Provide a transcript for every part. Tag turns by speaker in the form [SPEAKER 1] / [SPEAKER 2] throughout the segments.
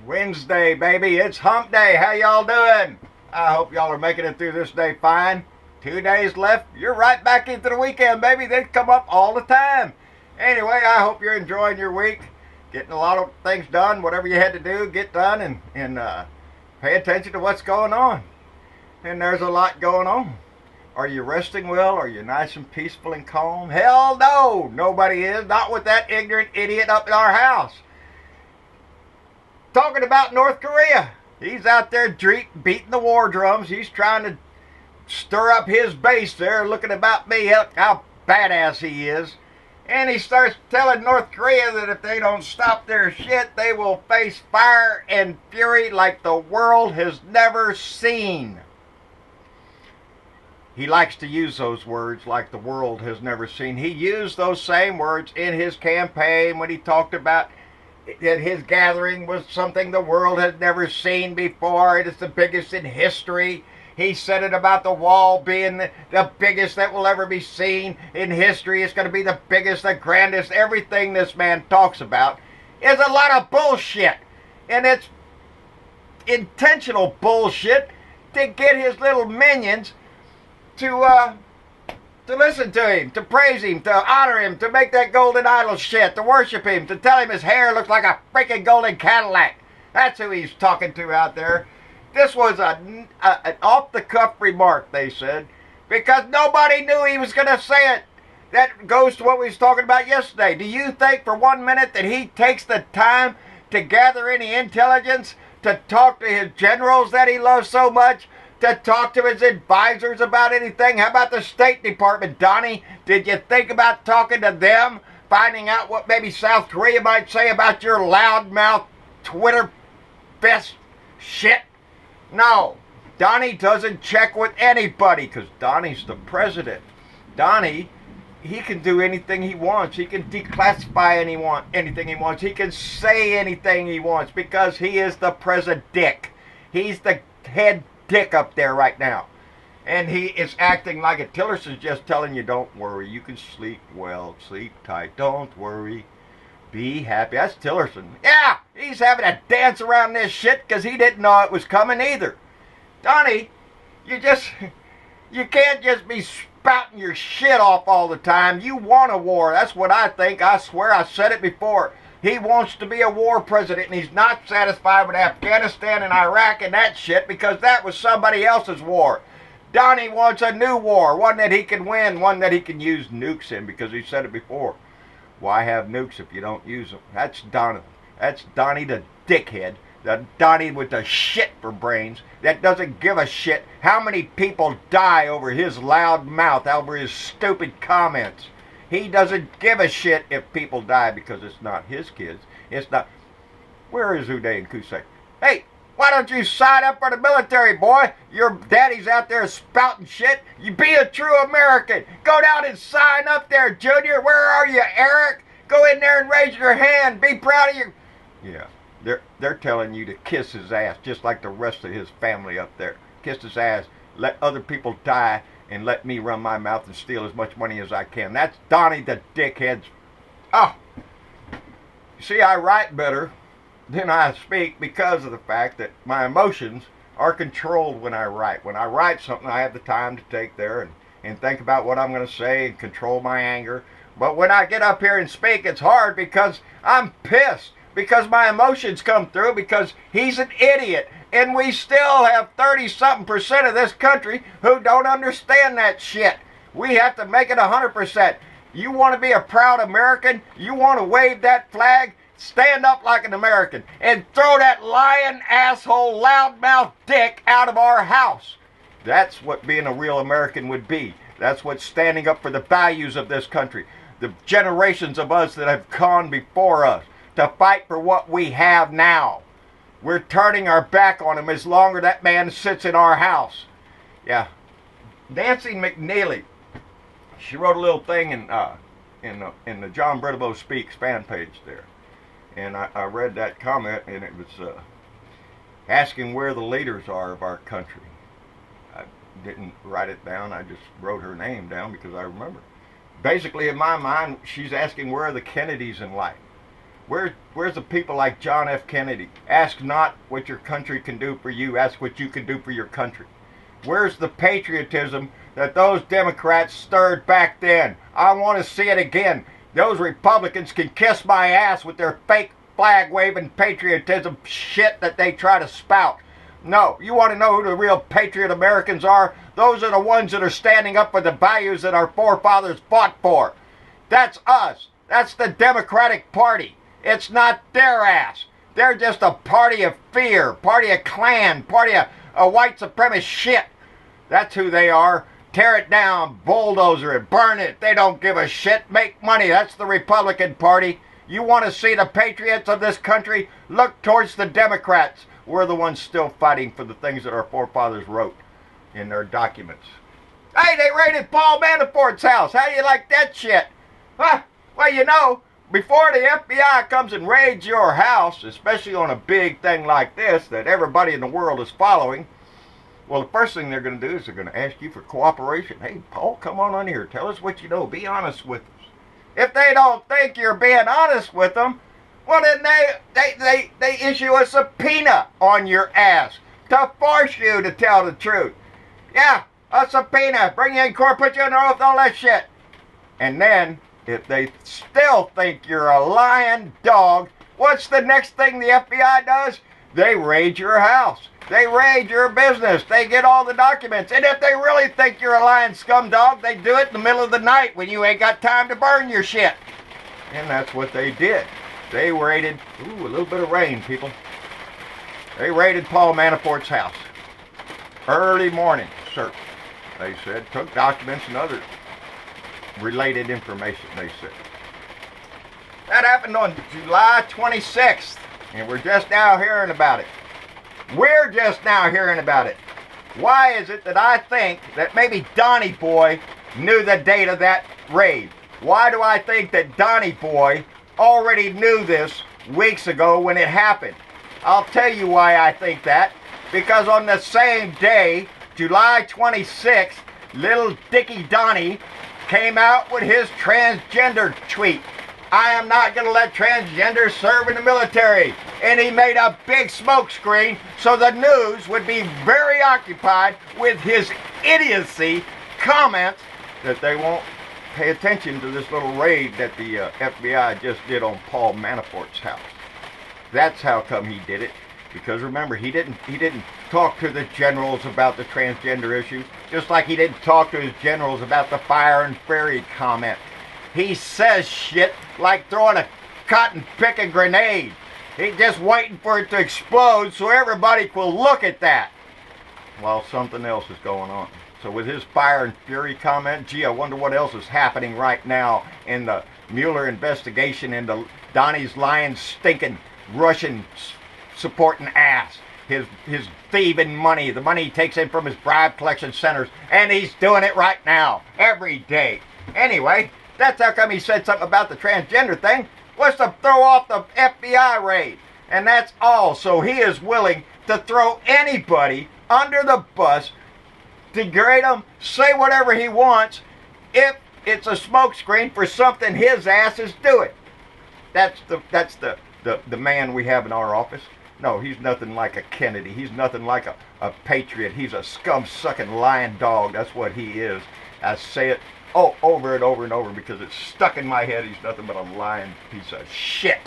[SPEAKER 1] Wednesday, baby. It's hump day. How y'all doing? I hope y'all are making it through this day fine. 2 days left. You're right back into the weekend, baby. They come up all the time. Anyway, I hope you're enjoying your week. Getting a lot of things done. Whatever you had to do, get done and pay attention to what's going on. And there's a lot going on. Are you resting well? Are you nice and peaceful and calm? Hell no. Nobody is. Not with that ignorant idiot up in our house. Talking about North Korea. He's out there beating the war drums. He's trying to stir up his base there, looking about me how badass he is. And he starts telling North Korea that if they don't stop their shit, they will face fire and fury like the world has never seen. He likes to use those words, like the world has never seen. He used those same words in his campaign when he talked about that his gathering was something the world had never seen before. It is the biggest in history. He said it about the wall being the biggest that will ever be seen in history. It's going to be the biggest, the grandest. Everything this man talks about is a lot of bullshit. And it's intentional bullshit to get his little minions to listen to him, to praise him, to honor him, to make that golden idol shit, to worship him, to tell him his hair looks like a freaking golden Cadillac. That's who he's talking to out there. This was an off-the-cuff remark, they said, because nobody knew he was going to say it. That goes to what we was talking about yesterday. Do you think for 1 minute that he takes the time to gather any intelligence, to talk to his generals that he loves so much, to talk to his advisors about anything? How about the State Department, Donnie? Did you think about talking to them, finding out what maybe South Korea might say about your loudmouth Twitter fest shit? No. Donnie doesn't check with anybody because Donnie's the president. Donnie, he can do anything he wants. He can declassify anything he wants. He can say anything he wants because he is the president. He's the head dick up there right now. And he is acting like a Tillerson's just telling you, don't worry, you can sleep well, sleep tight, don't worry, be happy. That's Tillerson. Yeah, he's having a dance around this shit because he didn't know it was coming either. Donnie, you can't just be spouting your shit off all the time. You want a war. That's what I think. I swear I said it before. He wants to be a war president, and he's not satisfied with Afghanistan and Iraq and that shit because that was somebody else's war. Donnie wants a new war, one that he can win, one that he can use nukes in because he said it before. Why have nukes if you don't use them? That's Donnie. That's Donnie the dickhead. The Donnie with the shit for brains that doesn't give a shit how many people die over his loud mouth, over his stupid comments. He doesn't give a shit if people die because it's not his kids. It's not. Where is Uday and Kusei? Hey, why don't you sign up for the military, boy? Your daddy's out there spouting shit. You be a true American. Go down and sign up there, Junior. Where are you, Eric? Go in there and raise your hand. Be proud of your... Yeah, they're telling you to kiss his ass, just like the rest of his family up there. Kiss his ass. Let other people die. And let me run my mouth and steal as much money as I can. That's Donnie the dickhead's. Oh, see, I write better than I speak because of the fact that my emotions are controlled when I write. When I write something, I have the time to take there and think about what I'm going to say and control my anger. But when I get up here and speak, it's hard because I'm pissed. Because my emotions come through because he's an idiot. And we still have 30-something% of this country who don't understand that shit. We have to make it 100%. You want to be a proud American? You want to wave that flag? Stand up like an American and throw that lying asshole loudmouth dick out of our house. That's what being a real American would be. That's what standing up for the values of this country. The generations of us that have gone before us to fight for what we have now. We're turning our back on him as long as that man sits in our house. Yeah. Nancy McNeely, she wrote a little thing in the John Bridabo Speaks fan page there. And I read that comment, and it was asking where the leaders are of our country. I didn't write it down. I just wrote her name down because I remember. Basically, in my mind, she's asking where are the Kennedys in life. Where's the people like John F. Kennedy? Ask not what your country can do for you, ask what you can do for your country. Where's the patriotism that those Democrats stirred back then? I want to see it again. Those Republicans can kiss my ass with their fake flag-waving patriotism shit that they try to spout. No, you want to know who the real patriot Americans are? Those are the ones that are standing up for the values that our forefathers fought for. That's us. That's the Democratic Party. It's not their ass. They're just a party of fear, party of Klan, party of white supremacist shit. That's who they are. Tear it down, bulldozer it, burn it. They don't give a shit. Make money. That's the Republican Party. You want to see the patriots of this country? Look towards the Democrats. We're the ones still fighting for the things that our forefathers wrote in their documents. Hey, they raided Paul Manafort's house. How do you like that shit? Huh? Well, you know, before the FBI comes and raids your house, especially on a big thing like this that everybody in the world is following, well, the first thing they're going to do is they're going to ask you for cooperation. Hey, Paul, come on here. Tell us what you know. Be honest with us. If they don't think you're being honest with them, well, then they issue a subpoena on your ass to force you to tell the truth. Yeah, a subpoena. Bring you in court, put you under oath, all that shit. And then, if they still think you're a lying dog, what's the next thing the FBI does? They raid your house. They raid your business. They get all the documents. And if they really think you're a lying scumdog, they do it in the middle of the night when you ain't got time to burn your shit. And that's what they did. They raided, ooh, a little bit of rain, people. They raided Paul Manafort's house. Early morning search, they said. Took documents and other related information, they said. That happened on July 26th, and we're just now hearing about it. We're just now hearing about it. Why is it that I think that maybe Donnie Boy knew the date of that raid? Why do I think that Donnie Boy already knew this weeks ago when it happened? I'll tell you why I think that. Because on the same day, July 26th, little Dickie Donnie came out with his transgender tweet. I am not going to let transgenders serve in the military. And he made a big smokescreen so the news would be very occupied with his idiocy comments that they won't pay attention to this little raid that the FBI just did on Paul Manafort's house. That's how come he did it. Because remember, he didn't talk to the generals about the transgender issue, just like he didn't talk to his generals about the fire and fury comment. He says shit like throwing a cotton-picking grenade. He's just waiting for it to explode so everybody will look at that while something else is going on. So with his fire and fury comment, gee, I wonder what else is happening right now in the Mueller investigation into Donnie's lying, stinking, Russian supporting ass. His thieving money, the money he takes in from his bribe collection centers, and he's doing it right now, every day. Anyway, that's how come he said something about the transgender thing, was to throw off the FBI raid. And that's all. So he is willing to throw anybody under the bus, degrade them, say whatever he wants, if it's a smokescreen for something his ass is doing. That's the man we have in our office. No, he's nothing like a Kennedy. He's nothing like a patriot. He's a scum-sucking lying dog. That's what he is. I say it over and over and over because it's stuck in my head. He's nothing but a lying piece of shit.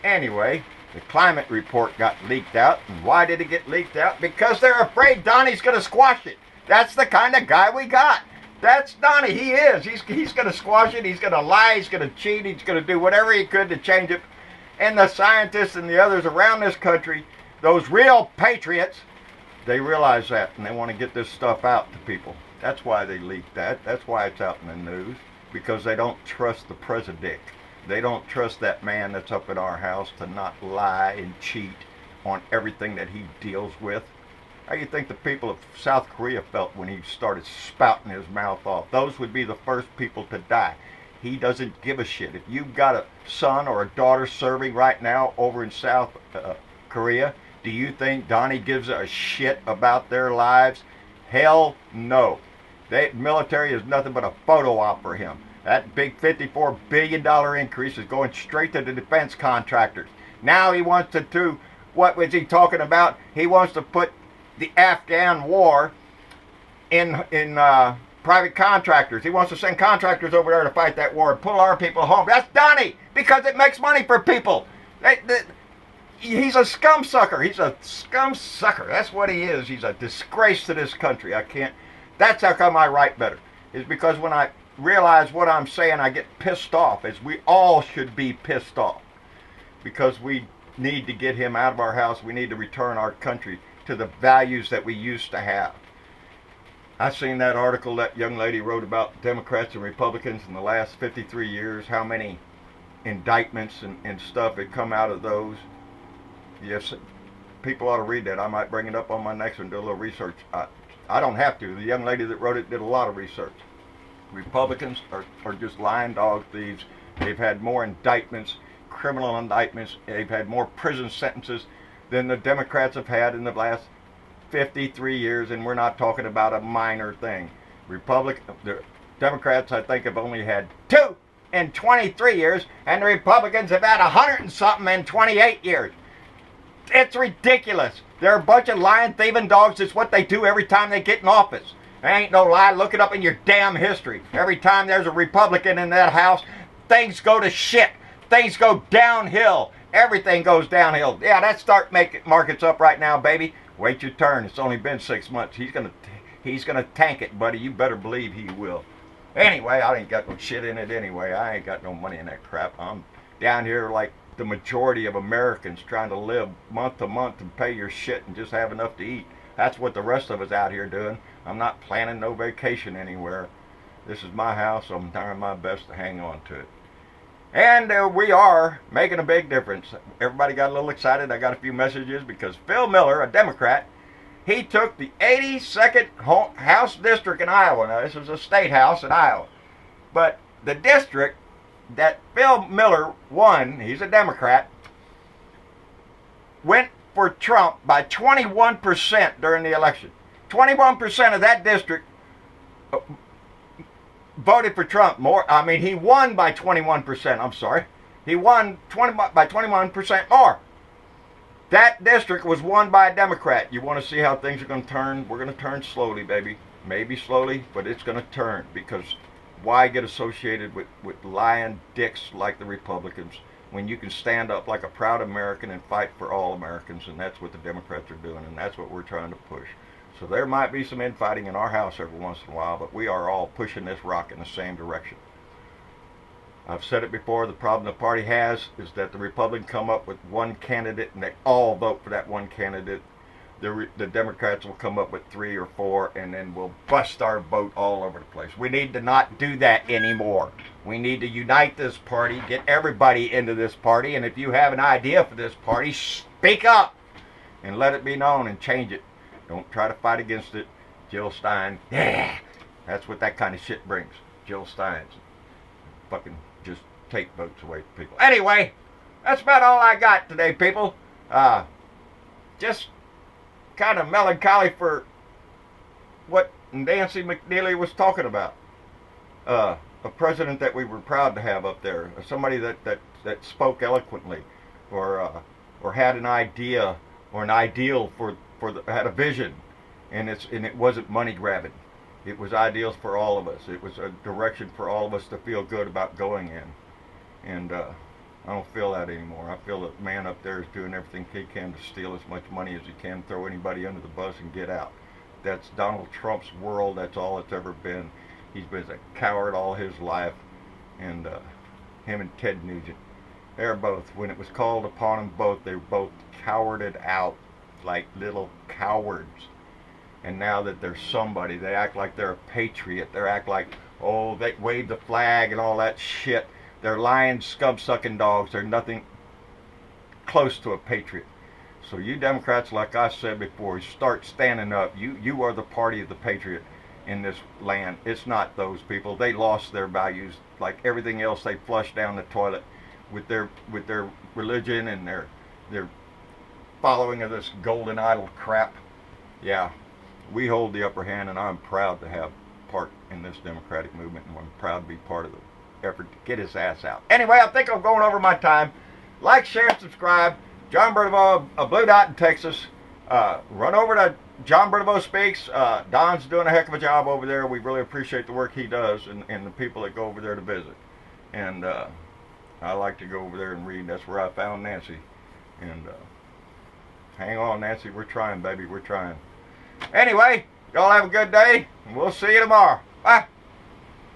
[SPEAKER 1] Anyway, the climate report got leaked out. And why did it get leaked out? Because they're afraid Donnie's going to squash it. That's the kind of guy we got. That's Donnie. He is. He's going to squash it. He's going to lie. He's going to cheat. He's going to do whatever he could to change it. And the scientists and the others around this country, those real patriots, they realize that and they want to get this stuff out to people. That's why they leaked that. That's why it's out in the news. Because they don't trust the president. They don't trust that man that's up at our house to not lie and cheat on everything that he deals with. How do you think the people of South Korea felt when he started spouting his mouth off? Those would be the first people to die. He doesn't give a shit. If you've got a son or a daughter serving right now over in South Korea, do you think Donnie gives a shit about their lives? Hell no. The military is nothing but a photo op for him. That big $54 billion increase is going straight to the defense contractors. Now he wants to do, what was he talking about? He wants to put the Afghan war in private contractors. He wants to send contractors over there to fight that war and pull our people home. That's Donnie, because it makes money for people. He's a scum sucker. He's a scum sucker. That's what he is. He's a disgrace to this country. That's how come I write better. Is because when I realize what I'm saying, I get pissed off, as we all should be pissed off, because we need to get him out of our house. We need to return our country to the values that we used to have. I seen that article that young lady wrote about Democrats and Republicans in the last 53 years, how many indictments and stuff had come out of those. Yes, people ought to read that. I might bring it up on my next one, do a little research. I don't have to. The young lady that wrote it did a lot of research. Republicans are just lying dog thieves. They've had more indictments, criminal indictments. They've had more prison sentences than the Democrats have had in the last 53 years, and we're not talking about a minor thing. The Democrats, I think, have only had 2 in 23 years, and the Republicans have had 100 and something in 28 years. It's ridiculous. They're a bunch of lying, thieving dogs. It's what they do every time they get in office. There ain't no lie. Look it up in your damn history. Every time there's a Republican in that house, things go to shit. Things go downhill. Everything goes downhill. Yeah, that stock market's up right now, baby. Wait your turn. It's only been 6 months. He's gonna tank it, buddy. You better believe he will. Anyway, I ain't got no shit in it anyway. I ain't got no money in that crap. I'm down here like the majority of Americans, trying to live month to month and pay your shit and just have enough to eat. That's what the rest of us out here doing. I'm not planning no vacation anywhere. This is my house. I'm trying my best to hang on to it. And we are making a big difference. Everybody got a little excited. I got a few messages because Phil Miller, a Democrat, he took the 82nd House District in Iowa. Now, this is a state house in Iowa. But the district that Phil Miller won, he's a Democrat, went for Trump by 21% during the election. 21% of that district voted for Trump. He won by 21%. I'm sorry. He won by 21% more. That district was won by a Democrat. You want to see how things are going to turn? We're going to turn slowly, baby. Maybe slowly, but it's going to turn, because why get associated with lying dicks like the Republicans when you can stand up like a proud American and fight for all Americans? And that's what the Democrats are doing, and that's what we're trying to push. So there might be some infighting in our house every once in a while, but we are all pushing this rock in the same direction. I've said it before, the problem the party has is that the Republicans come up with one candidate and they all vote for that one candidate. The Democrats will come up with 3 or 4, and then we'll bust our vote all over the place. We need to not do that anymore. We need to unite this party, get everybody into this party, and if you have an idea for this party, speak up and let it be known and change it. Don't try to fight against it. Jill Stein, yeah, that's what that kind of shit brings. Jill Stein's fucking just take votes away from people. Anyway, that's about all I got today, people. Just kind of melancholy for what Nancy McNeely was talking about. A president that we were proud to have up there, somebody that spoke eloquently, or had an idea or an ideal had a vision, and it wasn't money grabbing. It was ideals for all of us. It was a direction for all of us to feel good about going in. And I don't feel that anymore. I feel that the man up there is doing everything he can to steal as much money as he can, throw anybody under the bus, and get out. That's Donald Trump's world. That's all it's ever been. He's been a coward all his life. And him and Ted Nugent, they're both, when it was called upon them both, they were both cowarded out like little cowards. And now that they're somebody, they act like they're a patriot. They act like, oh, they wave the flag and all that shit. They're lying, scum-sucking dogs. They're nothing close to a patriot. So you Democrats, like I said before, start standing up. You are the party of the patriot in this land. It's not those people. They lost their values. Like everything else, they flushed down the toilet with their religion and their following of this golden idol crap. Yeah, we hold the upper hand, and I'm proud to have part in this democratic movement, and I'm proud to be part of effort to get his ass out. Anyway, I think I'm going over my time. Like, share, subscribe. John Bertavoe, a Blue Dot in Texas. Run over to John Bertavoe Speaks. Don's doing a heck of a job over there. We really appreciate the work he does and the people that go over there to visit. And I like to go over there and read. That's where I found Nancy. And hang on, Nancy. We're trying, baby. We're trying. Anyway, y'all have a good day, and we'll see you tomorrow. Bye.